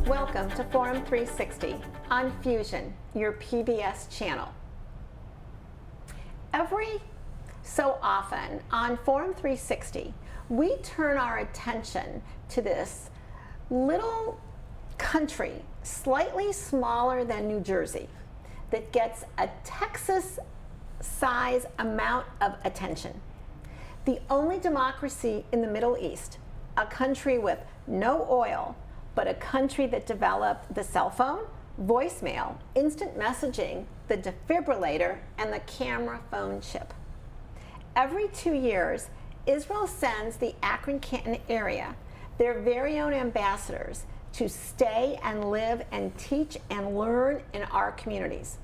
Welcome to Forum 360 on Fusion, your PBS channel. Every so often on Forum 360, we turn our attention to this little country, slightly smaller than New Jersey, that gets a Texas-size amount of attention. The only democracy in the Middle East, a country with no oil, but a country that developed the cell phone, voicemail, instant messaging, the defibrillator, and the camera phone chip. Every 2 years, Israel sends the Akron-Canton area their very own ambassadors to stay and live and teach and learn in our communities.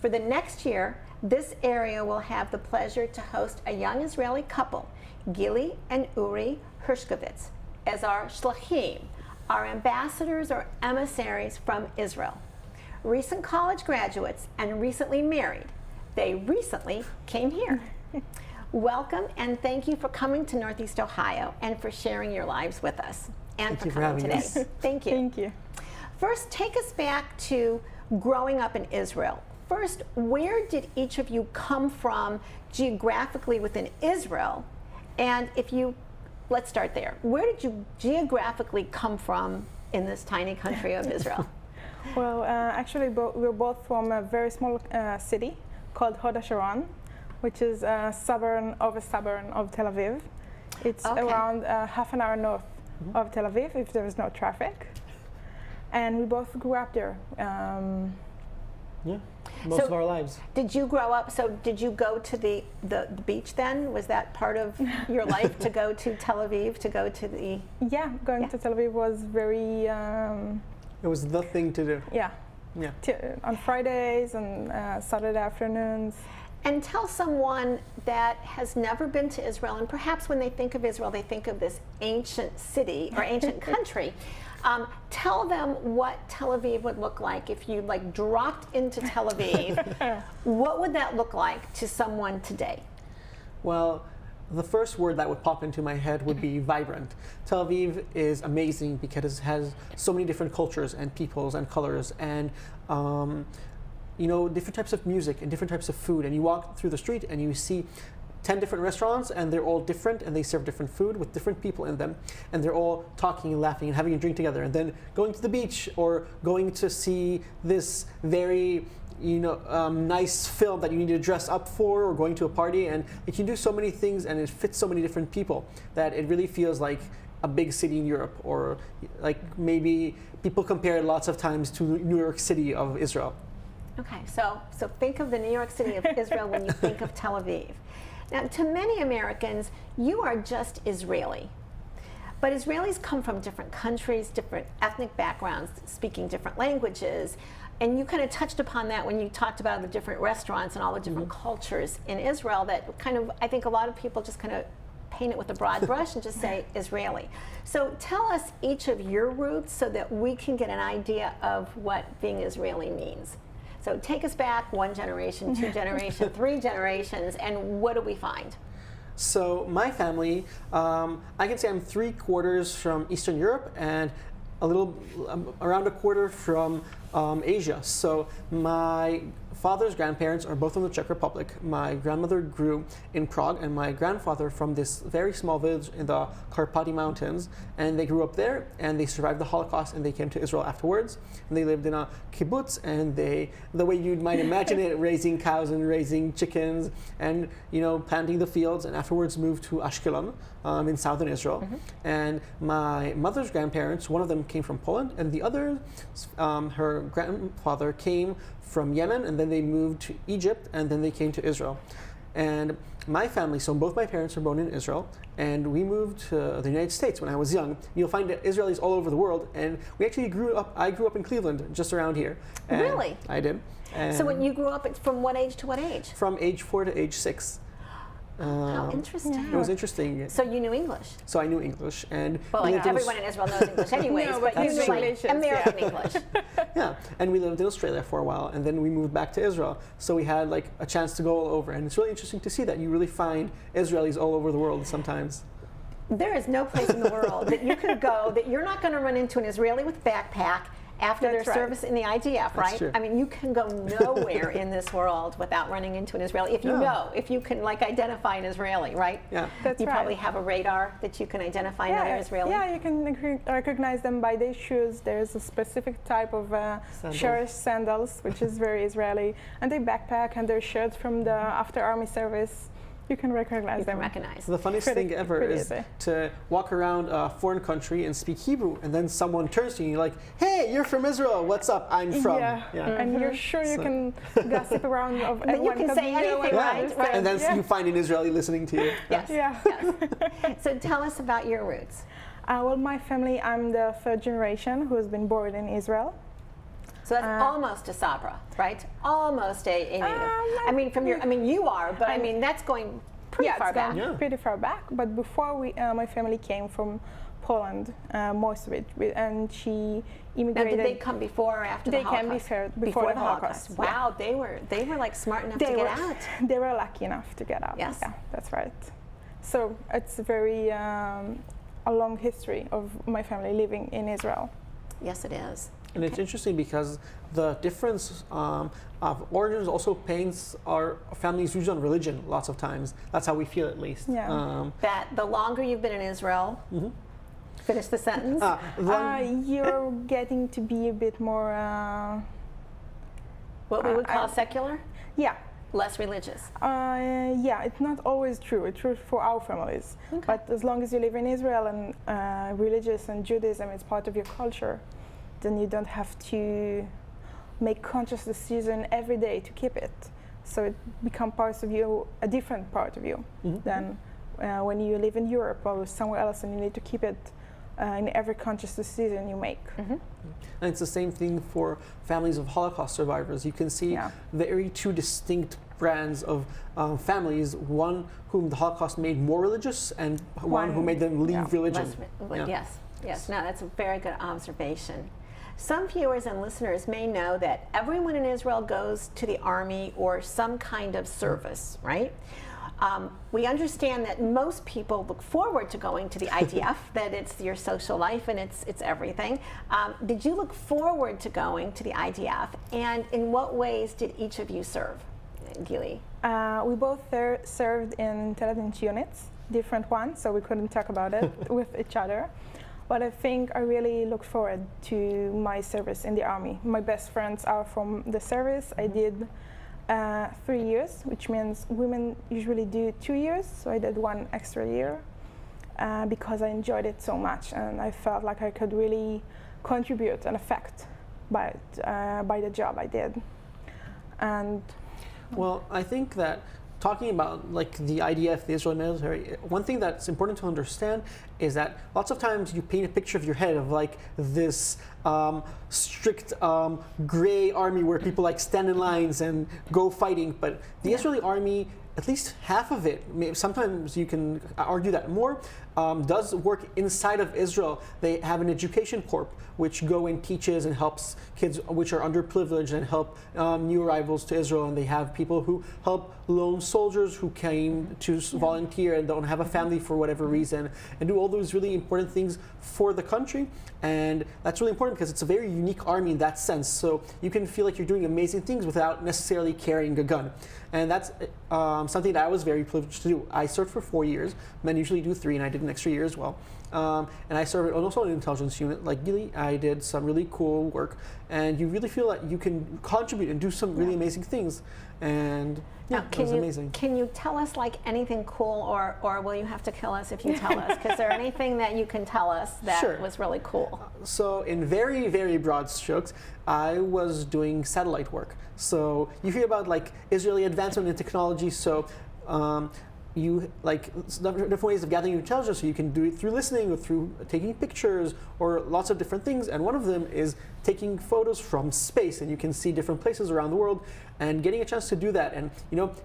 For the next year, this area will have the pleasure to host a young Israeli couple, Gili and Uri Hershkovitz, as our shlachim, our ambassadors or emissaries from Israel. Recent college graduates and recently married. They recently came here. Welcome and thank you for coming to Northeast Ohio and for sharing your lives with us and for coming today. Thank you. Thank you. First, take us back to growing up in Israel. First, where did each of you come from geographically within Israel? And if you, let's start there. Where did you geographically come from in this tiny country of Israel? Well, actually, we're both from a very small city called Hod HaSharon, which is a suburb of Tel Aviv. It's around half an hour north of Tel Aviv if there is no traffic. And we both grew up there. Yeah, most of our lives. Did you grow up, so did you go to the beach then? Was that part of your life to go to Tel Aviv, to go to the... Yeah, going to Tel Aviv was very... it was the thing to do. Yeah. Yeah. On Fridays and Saturday afternoons. And tell someone that has never been to Israel, and perhaps when they think of Israel, they think of this ancient city or ancient country. Tell them what Tel Aviv would look like if you dropped into Tel Aviv. What would that look like to someone today? Well, the first word that would pop into my head would be vibrant. Tel Aviv is amazing because it has so many different cultures and peoples and colors and you know, different types of music and different types of food. And you walk through the street and you see 10 different restaurants and they're all different and they serve different food with different people in them. And they're all talking and laughing and having a drink together. And then going to the beach or going to see this very, you know, nice film that you need to dress up for, or going to a party. And it can do so many things and it fits so many different people that it really feels like a big city in Europe, or like maybe people compare it lots of times to New York City of Israel. Okay, so think of the New York City of Israel when you think of Tel Aviv. Now, to many Americans, you are just Israeli. But Israelis come from different countries, different ethnic backgrounds, speaking different languages. And you kind of touched upon that when you talked about the different restaurants and all the different cultures in Israel that kind of, I think a lot of people just kind of paint it with a broad brush and just say Israeli. So tell us each of your roots so that we can get an idea of what being Israeli means. So take us back 1 generation, 2 generations, 3 generations, and what do we find? So my family, I can say I'm 3/4 from Eastern Europe and a little, around 1/4 from Asia. So my father's grandparents are both from the Czech Republic. My grandmother grew in Prague, and my grandfather from this very small village in the Carpathy Mountains. And they grew up there, and they survived the Holocaust, and they came to Israel afterwards. And they lived in a kibbutz, and they, the way you might imagine it, raising cows and raising chickens, and planting the fields, and afterwards moved to Ashkelon in southern Israel. And my mother's grandparents, one of them came from Poland, and the other, her grandfather came from Yemen, and then they moved to Egypt, and then they came to Israel. And my family, so both my parents were born in Israel, and we moved to the United States when I was young. You'll find Israelis all over the world, and we actually I grew up in Cleveland, just around here. Really? I did. And so when you grew up, it's from what age to what age? From age 4 to age 6. How interesting. It was interesting. So you knew English? So I knew English. And well, everyone in Israel knows English anyways, No, but you knew like American English. Yeah, and we lived in Australia for a while, and then we moved back to Israel. So we had like a chance to go all over, and it's really interesting to see that you really find Israelis all over the world sometimes. There is no place in the world that you can go that you're not going to run into an Israeli with backpack after That's their right. service in the IDF, right? true. I mean, you can go nowhere in this world without running into an Israeli. If you know, if you can like identify an Israeli, right? Yeah. That's you right. probably have a radar that you can identify another Israeli. Yeah, you can recognize them by their shoes. There's a specific type of cherished sandals, which is very Israeli, and their backpack and their shirts from the after army service. You can recognize You can them. recognize. The funniest thing ever pretty is easy. to walk around a foreign country and speak Hebrew, and then someone turns to you and you're like, hey, you're from Israel, what's up? I'm from. Yeah, and you're sure you So- can gossip around of Then you everyone. can 'cause say no anything, one right? understands. And then Yeah. you find an Israeli listening to you. Yes. Yeah. Yes. So tell us about your roots. Well, my family, I'm the third generation who has been born in Israel. So that's almost a Sabra, right? Almost a native. I mean, from your, I mean, you are, but I mean, that's going pretty Yeah, far it's gone back. Yeah. pretty far back. But before my family came from Poland, most of it, and she Now, immigrated. did they come before or after They the came Holocaust? before the Holocaust. Yeah. Wow, they were like smart enough to They get were, out. they were lucky enough to get out. Yes. Yeah, that's right. So it's very a long history of my family living in Israel. Yes, it is. And it's interesting because the difference of origins also paints our family's views on religion lots of times. That's how we feel, at least. Yeah. That the longer you've been in Israel, finish the sentence. You're getting to be a bit more, What we would call secular, yeah. less religious. Yeah, it's not always true. It's true for our families. Okay. But as long as you live in Israel and religious and Judaism is part of your culture, then you don't have to make conscious decision every day to keep it. So it becomes part of you, a different part of you than when you live in Europe or somewhere else and you need to keep it in every conscious decision you make. And it's the same thing for families of Holocaust survivors. You can see very two distinct brands of families, one whom the Holocaust made more religious and one who made them leave religion. Yes. No, that's a very good observation. Some viewers and listeners may know that everyone in Israel goes to the army or some kind of service, right? We understand that most people look forward to going to the IDF, that it's your social life and it's everything. Did you look forward to going to the IDF, and in what ways did each of you serve, Gili? We both served in intelligence units, different ones, so we couldn't talk about it with each other. But I think I really look forward to my service in the army. My best friends are from the service. I did 3 years, which means women usually do 2 years, so I did 1 extra year because I enjoyed it so much and I felt like I could really contribute and affect by the job I did. And well, I think that talking about like the IDF, the Israeli military, one thing that's important to understand is that lots of times you paint a picture of your head of like this strict gray army where people like stand in lines and go fighting, but the Israeli army, at least half of it, sometimes you can argue that more, does work inside of Israel. They have an education corps which go and teaches and helps kids which are underprivileged and help new arrivals to Israel, and they have people who help lone soldiers who came to volunteer and don't have a family for whatever reason, and do all those really important things for the country. And that's really important because it's a very unique army in that sense, so you can feel like you're doing amazing things without necessarily carrying a gun. And that's something that I was very privileged to do. I served for 4 years. Men usually do 3, and I did an extra year as well. And I served also in an intelligence unit like Gili. I did some really cool work, and you really feel like you can contribute and do some really amazing things. And it was amazing. Can you tell us like anything cool, or will you have to kill us if you tell us? Because there anything that you can tell us that was really cool? So in very, very broad strokes, I was doing satellite work. So you hear about like Israeli advancement in technology. So you like different ways of gathering intelligence. So you can do it through listening or through taking pictures or lots of different things. And one of them is taking photos from space, and you can see different places around the world. And getting a chance to do that, and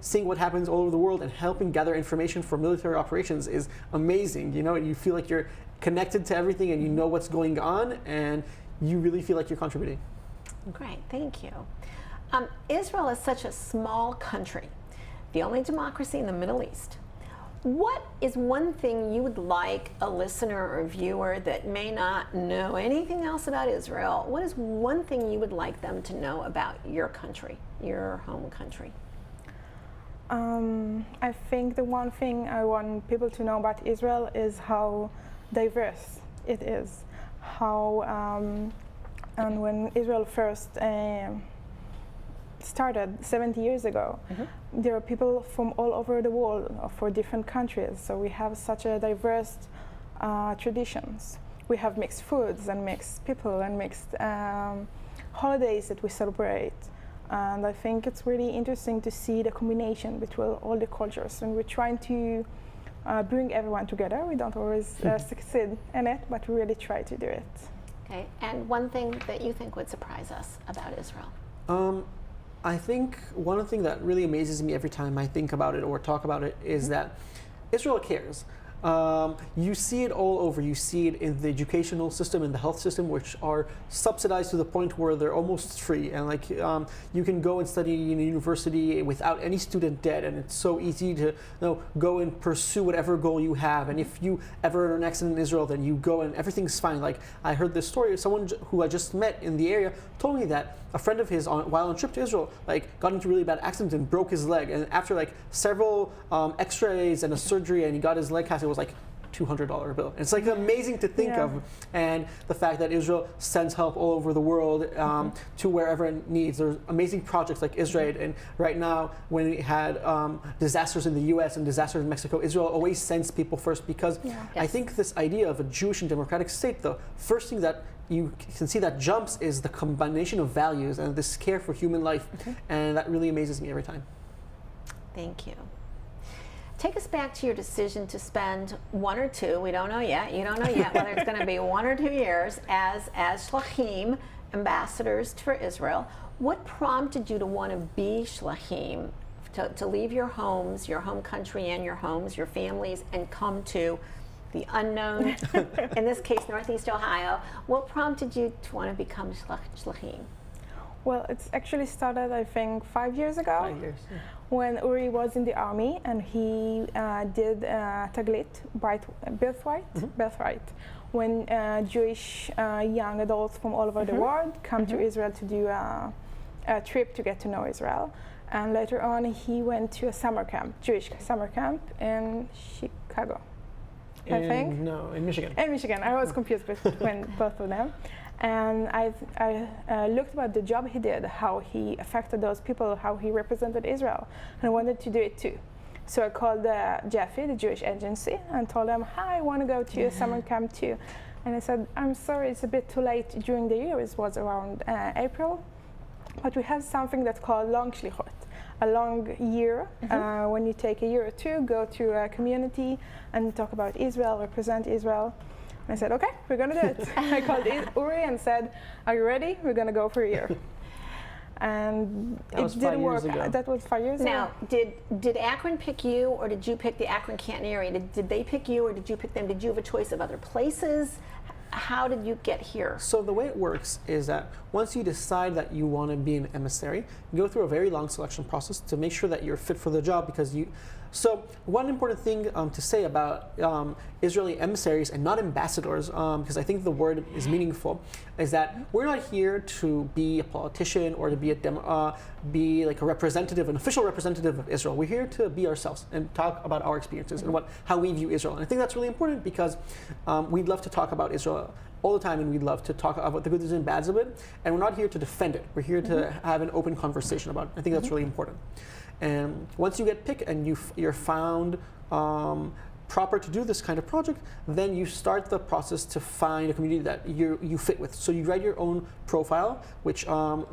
seeing what happens all over the world, and helping gather information for military operations is amazing. You feel like you're connected to everything, and you know what's going on, and you really feel like you're contributing. Great, thank you. Israel is such a small country, the only democracy in the Middle East. What is one thing you would like a listener or viewer that may not know anything else about Israel? What is one thing you would like them to know about your country, your home country? I think the one thing I want people to know about Israel is how diverse it is. And when Israel first started 70 years ago, there are people from all over the world, for different countries. So we have such a diverse traditions. We have mixed foods and mixed people and mixed holidays that we celebrate. And I think it's really interesting to see the combination between all the cultures. And we're trying to bring everyone together. We don't always succeed in it, but we really try to do it. Okay, and one thing that you think would surprise us about Israel? I think one thing that really amazes me every time I think about it or talk about it is that Israel cares. You see it all over. You see it in the educational system and the health system, which are subsidized to the point where they're almost free. And like you can go and study in a university without any student debt, and it's so easy to go and pursue whatever goal you have. And if you ever are in an accident in Israel, then you go and everything's fine. Like I heard this story. Someone who I just met in the area told me that a friend of his, while on a trip to Israel, got into a really bad accident and broke his leg. And after several X-rays and a surgery, and he got his leg cast, it was like $200 bill. It's amazing to think of, and the fact that Israel sends help all over the world to wherever it needs. There's amazing projects like Israel, and right now when we had disasters in the U.S. and disasters in Mexico, Israel always sends people first because I think this idea of a Jewish and democratic state, the first thing that you can see that jumps is the combination of values and this care for human life, and that really amazes me every time. Thank you. Take us back to your decision to spend 1 or 2, we don't know yet, you don't know yet whether it's going to be 1 or 2 years as shlachim, ambassadors for Israel. What prompted you to want to be shlachim, to leave your homes, your home country and your homes, your families, and come to the unknown, in this case, Northeast Ohio? What prompted you to want to become shlachim? Well, it's actually started, I think, 5 years ago. 5 years. Yeah. When Uri was in the army and he did taglit, birthright, when Jewish young adults from all over the world come to Israel to do a trip to get to know Israel. And later on, he went to a summer camp, Jewish summer camp in Chicago, I think. No, in Michigan. In Michigan. I was confused between both of them. And I looked about the job he did, how he affected those people, how he represented Israel, and I wanted to do it too. So I called Jeffy, the Jewish agency, and told them, hi, I want to go to a summer camp too. And I said, I'm sorry, it's a bit too late during the year. It was around April. But we have something that's called long shlichot, a long year, when you take a year or two, go to a community and talk about Israel, represent Israel. I said, okay, we're going to do it. I called Uri and said, are you ready? We're going to go for a year. And it didn't work. That was 5 years ago. Now, did Akron pick you, or did you pick the Akron Canton area? Did they pick you, or did you pick them? Did you have a choice of other places? How did you get here? So the way it works is that once you decide that you want to be an emissary, you go through a very long selection process to make sure that you're fit for the job, because you. So one important thing to say about Israeli emissaries and not ambassadors, because I think the word is meaningful, is that we're not here to be a politician or to be like a representative, an official representative of Israel. We're here to be ourselves and talk about our experiences and how we view Israel. And I think that's really important because we'd love to talk about Israel all the time, and we'd love to talk about the goods and bads of it. And we're not here to defend it. We're here to have an open conversation about it. I think that's really important. And once you get picked and you're found proper to do this kind of project, then you start the process to find a community that you fit with. So you write your own profile, which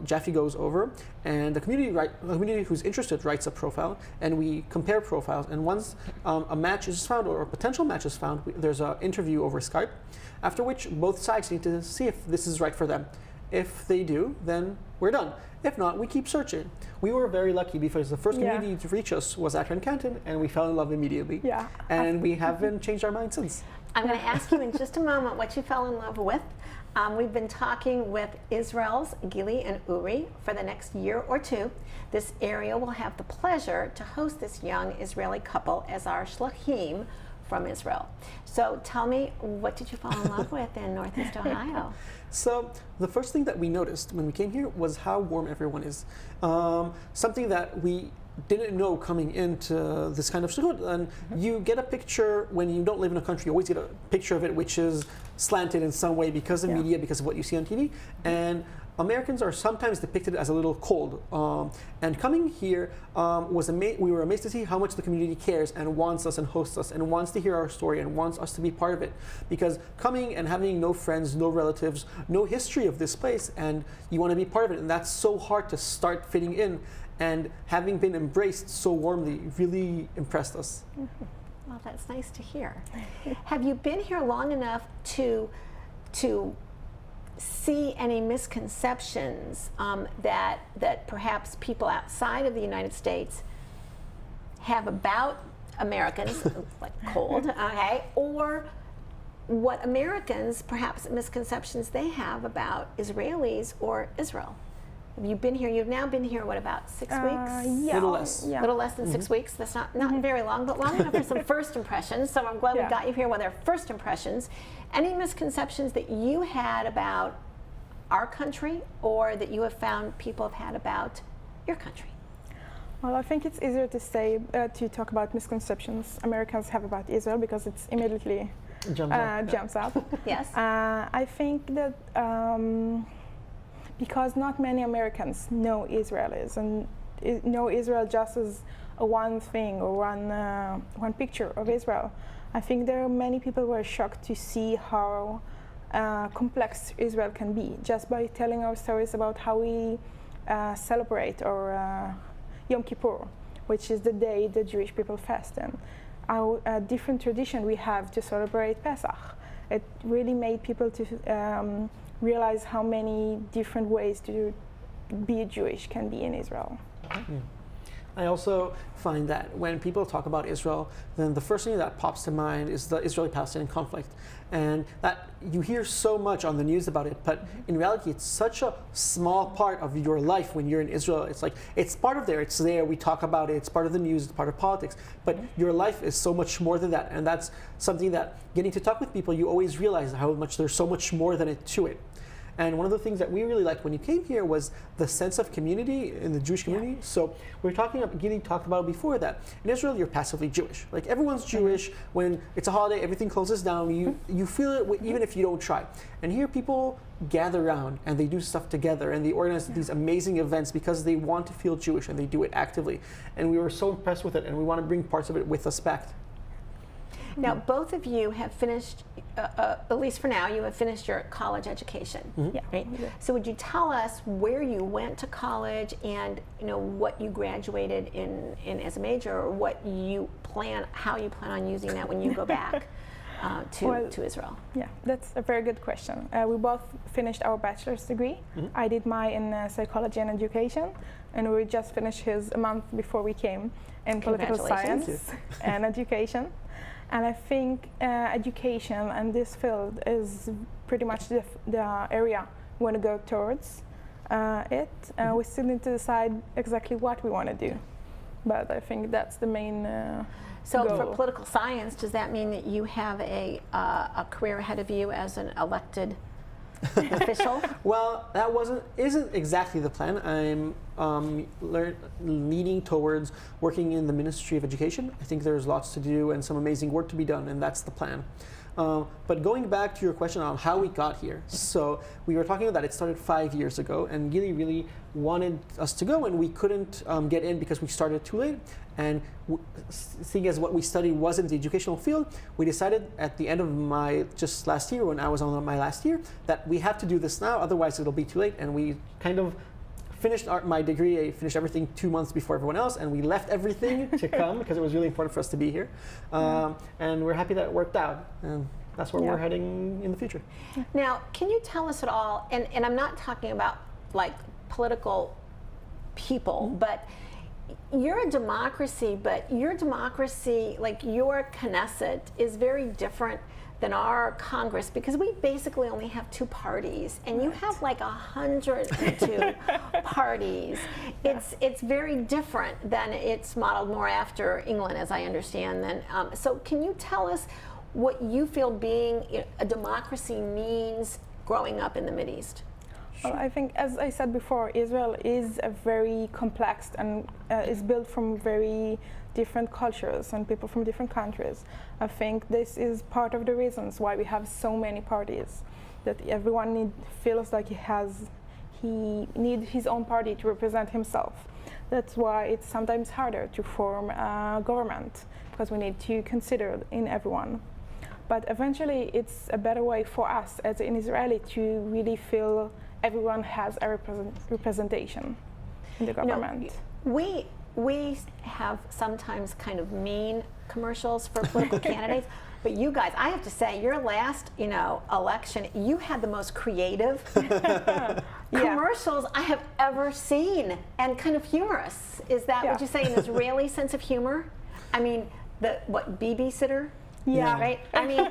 Jeffy goes over, and the community who's interested writes a profile, and we compare profiles. And once a match is found or a potential match is found, there's an interview over Skype, after which both sides need to see if this is right for them. If they do, then we're done. If not, we keep searching. We were very lucky because the first community to reach us was Akron Canton, and we fell in love immediately. And we haven't changed our mind since. I'm going to ask you in just a moment what you fell in love with. We've been talking with Israel's Gili and Uri for the next year or two. This area will have the pleasure to host this young Israeli couple as our shluchim from Israel. So tell me, what did you fall in love with in Northeast Ohio? So the first thing that we noticed when we came here was how warm everyone is. Something that we didn't know coming into this kind of shlichut. And you get a picture when you don't live in a country. You always get a picture of it which is slanted in some way because of media, because of what you see on TV. And Americans are sometimes depicted as a little cold. And coming here we were amazed to see how much the community cares and wants us and hosts us and wants to hear our story and wants us to be part of it. Because coming and having no friends, no relatives, no history of this place, and you want to be part of it, and that's so hard to start fitting in. And having been embraced so warmly really impressed us. Well, that's nice to hear. Have you been here long enough to see any misconceptions that perhaps people outside of the United States have about Americans, like cold, okay, or what Americans, perhaps misconceptions they have about Israelis or Israel? Have you been here? You've now been here, what, about 6 weeks? Yeah. Little less. Yeah. Little less than 6 weeks. That's not very long, but long enough for some first impressions. So I'm glad we got you here with our first impressions. Any misconceptions that you had about our country or that you have found people have had about your country? Well, I think it's easier to say, to talk about misconceptions Americans have about Israel because it's immediately jumps up. Yes. I think that because not many Americans know Israelis and know Israel just as a one thing or one picture of Israel. I think there are many people who are shocked to see how complex Israel can be just by telling our stories about how we celebrate our Yom Kippur, which is the day the Jewish people fast, and our different tradition we have to celebrate Pesach. It really made people to realize how many different ways to be Jewish can be in Israel. I also find that when people talk about Israel, then the first thing that pops to mind is the Israeli-Palestinian conflict. And that you hear so much on the news about it, but in reality, it's such a small part of your life when you're in Israel. It's like, it's part of there, it's there, we talk about it, it's part of the news, it's part of politics, but your life is so much more than that. And that's something that getting to talk with people, you always realize how much there's so much more than it to it. And one of the things that we really liked when you came here was the sense of community in the Jewish community. So we were talking about, Gili talked about before that in Israel you're passively Jewish. Like everyone's Jewish. When it's a holiday, everything closes down. You feel it even if you don't try. And here people gather around and they do stuff together and they organize these amazing events because they want to feel Jewish and they do it actively. And we were so impressed with it, and we want to bring parts of it with us back. Now, both of you have finished, at least for now, you have finished your college education, right? So would you tell us where you went to college and what you graduated in as a major, or how you plan on using that when you go back to Israel? Yeah, that's a very good question. We both finished our bachelor's degree. I did mine in psychology and education, and we just finished his a month before we came in political science and education. And I think education and this field is pretty much the area we want to go towards we still need to decide exactly what we want to do. But I think that's the main So goal. for political science, does that mean that you have a career ahead of you as an elected official? Well, that isn't exactly the plan. I'm leaning towards working in the Ministry of Education. I think there's lots to do and some amazing work to be done, and that's the plan. But going back to your question on how we got here, so we were talking about that it started 5 years ago, and Gili really wanted us to go, and we couldn't get in because we started too late. And seeing as what we studied wasn't the educational field, we decided at the end of just last year, when I was on my last year, that we have to do this now, otherwise it'll be too late. And we kind of finished my degree, I finished everything 2 months before everyone else, and we left everything to come because it was really important for us to be here. And we're happy that it worked out. And that's where we're heading in the future. Now, can you tell us at all, and I'm not talking about like political people, but you're a democracy, but your democracy, like your Knesset, is very different than our Congress, because we basically only have two parties, and you have like 102 parties. It's very different than it's modeled more after England, as I understand. So can you tell us what you feel being a democracy means growing up in the Mideast? Well, I think, as I said before, Israel is a very complex and is built from very different cultures and people from different countries. I think this is part of the reasons why we have so many parties, that everyone feels like he needs his own party to represent himself. That's why it's sometimes harder to form a government, because we need to consider in everyone. But eventually it's a better way for us as an Israeli to really feel everyone has a representation in the government. We have sometimes kind of mean commercials for political candidates, but you guys, I have to say, your last, election, you had the most creative commercials I have ever seen, and kind of humorous. Is that, would you say, an Israeli sense of humor? I mean, babysitter? Yeah. Right? I mean,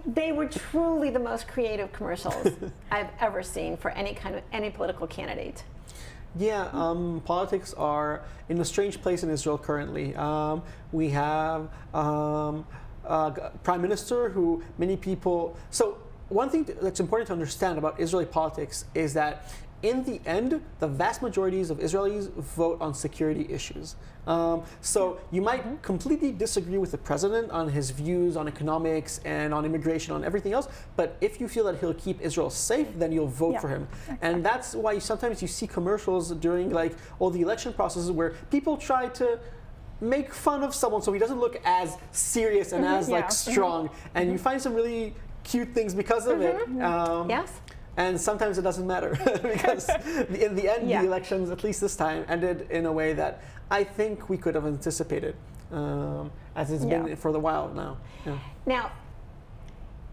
they were truly the most creative commercials I've ever seen for any political candidate. Yeah, politics are in a strange place in Israel currently. We have a prime minister who many people. So one thing that's important to understand about Israeli politics is that in the end, the vast majorities of Israelis vote on security issues. So you might completely disagree with the president on his views on economics and on immigration, on everything else, but if you feel that he'll keep Israel safe, then you'll vote for him. And that's why sometimes you see commercials during like all the election processes where people try to make fun of someone so he doesn't look as serious and as like strong. And you find some really cute things because of it. Yes. And sometimes it doesn't matter because in the end, the elections, at least this time, ended in a way that I think we could have anticipated, as it's been for a while now. Yeah. Now,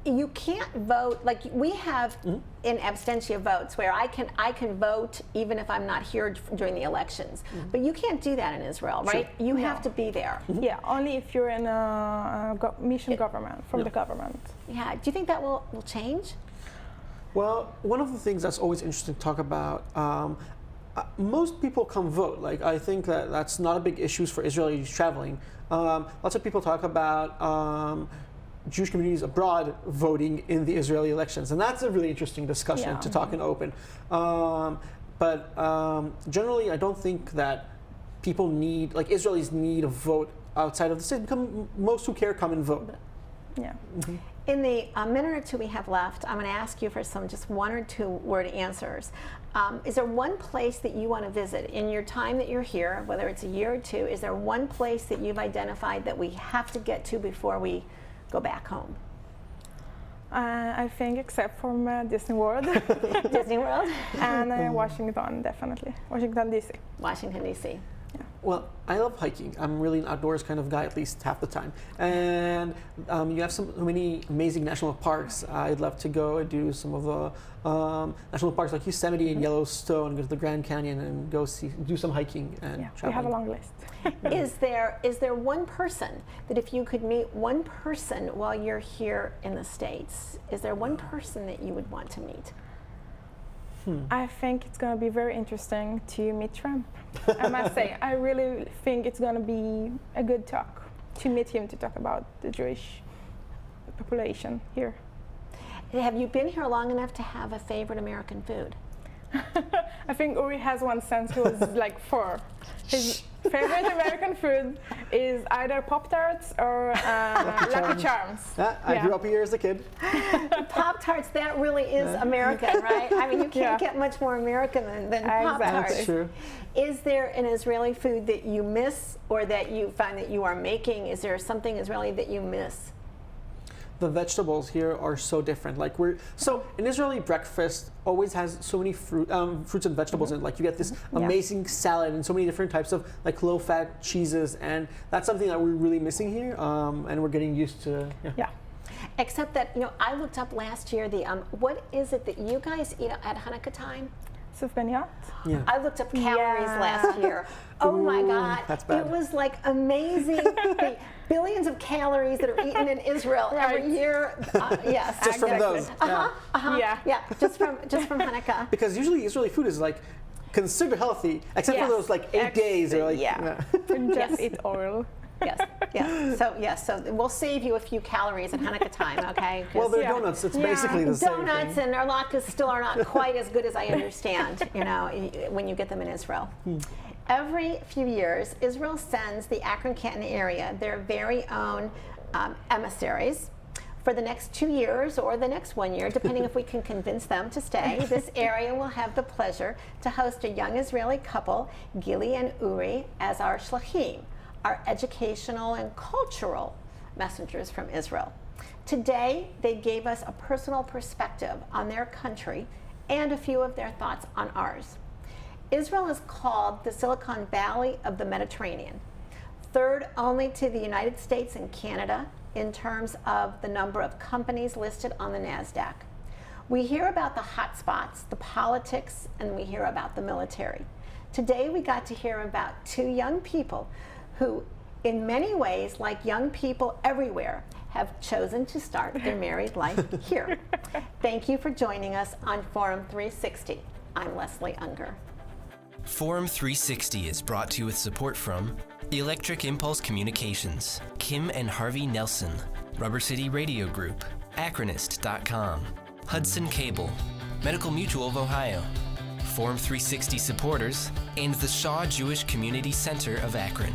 you can't vote, like we have in abstention votes where I can vote even if I'm not here during the elections. But you can't do that in Israel, right? Sure. You have to be there. Yeah, only if you're in a mission government, from the government. Yeah, do you think that will change? Well, one of the things that's always interesting to talk about, most people come vote. Like, I think that's not a big issue for Israelis traveling. Lots of people talk about Jewish communities abroad voting in the Israeli elections, and that's a really interesting discussion to talk and open. But generally, I don't think that people need, like Israelis need a vote outside of the state, because most who care come and vote. Yeah. In the minute or two we have left, I'm going to ask you for some just one or two word answers. Is there one place that you want to visit in your time that you're here, whether it's a year or two? Is there one place that you've identified that we have to get to before we go back home? I think except from Disney World. Disney World? And Washington, definitely. Washington, D.C. Washington, D.C. Well, I love hiking. I'm really an outdoors kind of guy, at least half the time. And you have so many amazing national parks. I'd love to go and do some of the national parks like Yosemite and Yellowstone, go to the Grand Canyon and do some hiking and traveling. We have a long list. Is there one person that if you could meet one person while you're here in the States, is there one person that you would want to meet? I think it's going to be very interesting to meet Trump. I must say, I really think it's going to be a good talk to meet him, to talk about the Jewish population here. Have you been here long enough to have a favorite American food? I think Uri has one since he was like 4. His favorite American food is either Pop-Tarts or Lucky Charms. I grew up here as a kid. Pop-Tarts, that really is American, right? I mean, you can't get much more American than Pop-Tarts. That's true. Is there an Israeli food that you miss or that you find that you are making? Is there something Israeli that you miss? The vegetables here are so different. Like an Israeli breakfast always has so many fruits and vegetables in it. Like you get this amazing salad and so many different types of like low-fat cheeses, and that's something that we're really missing here, and we're getting used to. Yeah. Except that I looked up last year the what is it that you guys eat at Hanukkah time? of benyat. Yeah. I looked up calories Yeah. last year. Oh my God. that's bad. It was like amazing. The billions of calories that are eaten in Israel every Right. year. Yes. Just from those. Yeah. Yeah, just from Hanukkah. Because usually Israeli food is like considered healthy, except for Yes. those like 8 days or like Yeah. And just Yes. eat oil. Yes. So we'll save you a few calories at Hanukkah time, okay? 'Cause well, they're Yeah. donuts. It's Yeah. basically the same donuts thing. and our latkes still are not quite as good as I understand, when you get them in Israel. Every few years, Israel sends the Akron Canton area their very own emissaries. For the next 2 years or the next 1 year, depending if we can convince them to stay, this area will have the pleasure to host a young Israeli couple, Gili and Uri, as our shlachim, our educational and cultural messengers from Israel. Today, they gave us a personal perspective on their country and a few of their thoughts on ours. Israel is called the Silicon Valley of the Mediterranean, third only to the United States and Canada in terms of the number of companies listed on the NASDAQ. We hear about the hot spots, the politics, and we hear about the military. Today we got to hear about two young people who, in many ways, like young people everywhere, have chosen to start their married life here. Thank you for joining us on Forum 360. I'm Leslie Ungar. Forum 360 is brought to you with support from Electric Impulse Communications, Kim and Harvey Nelson, Rubber City Radio Group, Acronist.com, Hudson Cable, Medical Mutual of Ohio, Forum 360 supporters, and the Shaw Jewish Community Center of Akron.